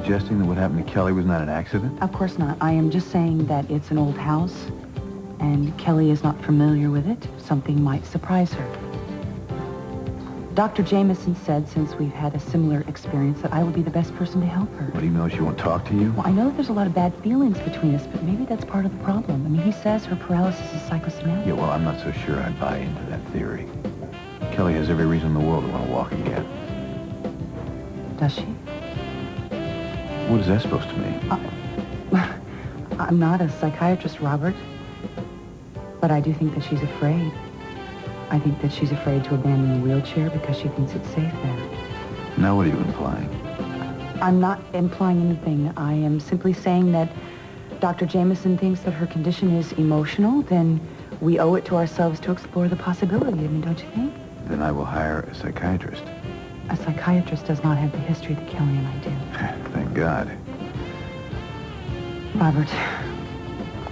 suggesting that what happened to Kelly was not an accident? Of course not. I am just saying that it's an old house, and Kelly is not familiar with it. Something might surprise her. Dr. Jameson said, since we've had a similar experience, that I would be the best person to help her. What do you know? She won't talk to you? Well, I know that there's a lot of bad feelings between us, but maybe that's part of the problem. I mean, he says her paralysis is psychosomatic. Yeah, well, I'm not so sure I buy into that theory. Kelly has every reason in the world to want to walk again. Does she? What is that supposed to mean? I'm not a psychiatrist, Robert, but I do think that she's afraid. I think that she's afraid to abandon the wheelchair because she thinks it's safe there. Now what are you implying? I'm not implying anything. I am simply saying that Dr. Jameson thinks that her condition is emotional, then we owe it to ourselves to explore the possibility. I mean, don't you think? Then I will hire a psychiatrist. A psychiatrist does not have the history that Kelly and I do. Thank God. Robert,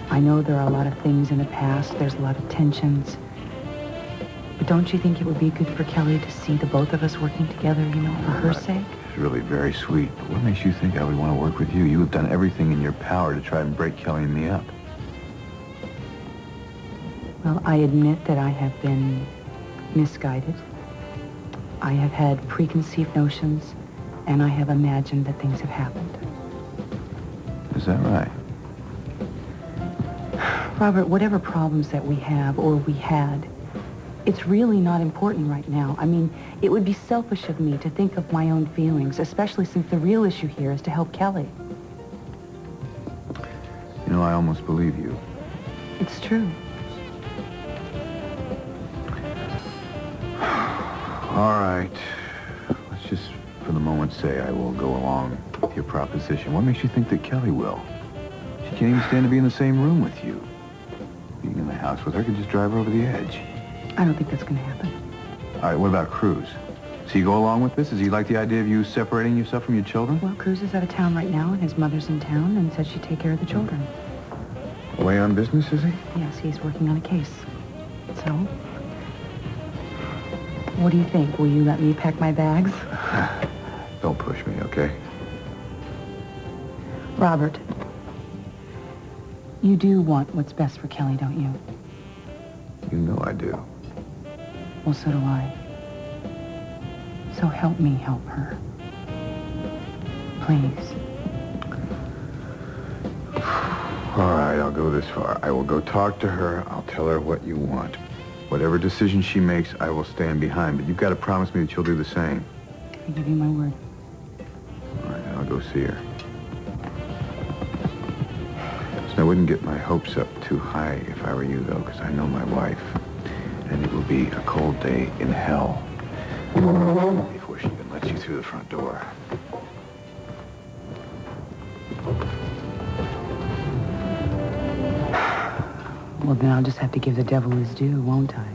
I know there are a lot of things in the past. There's a lot of tensions. But don't you think it would be good for Kelly to see the both of us working together, you know, for her sake? It's really very sweet. But what makes you think I would want to work with you? You have done everything in your power to try and break Kelly and me up. Well, I admit that I have been misguided. I have had preconceived notions, and I have imagined that things have happened. Is that right? Robert, whatever problems that we have or we had, it's really not important right now. I mean, it would be selfish of me to think of my own feelings, especially since the real issue here is to help Kelly. You know, I almost believe you. It's true. All right. Let's just, for the moment, say I will go along with your proposition. What makes you think that Kelly will? She can't even stand to be in the same room with you. Being in the house with her could just drive her over the edge. I don't think that's going to happen. All right, what about Cruz? Does he go along with this? Does he like the idea of you separating yourself from your children? Well, Cruz is out of town right now, and his mother's in town, and said she'd take care of the children. Away on business, is he? Yes, he's working on a case. So, what do you think? Will you let me pack my bags? Don't push me, okay? Robert, you do want what's best for Kelly, don't you? You know I do. Well, so do I. So help me help her. Please. All right, I'll go this far. I will go talk to her. I'll tell her what you want. Whatever decision she makes, I will stand behind. But you've got to promise me that you'll do the same. I give you my word. All right, I'll go see her. So I wouldn't get my hopes up too high if I were you, though, because I know my wife. And it will be a cold day in hell before she even lets you through the front door. Well, then I'll just have to give the devil his due, won't I?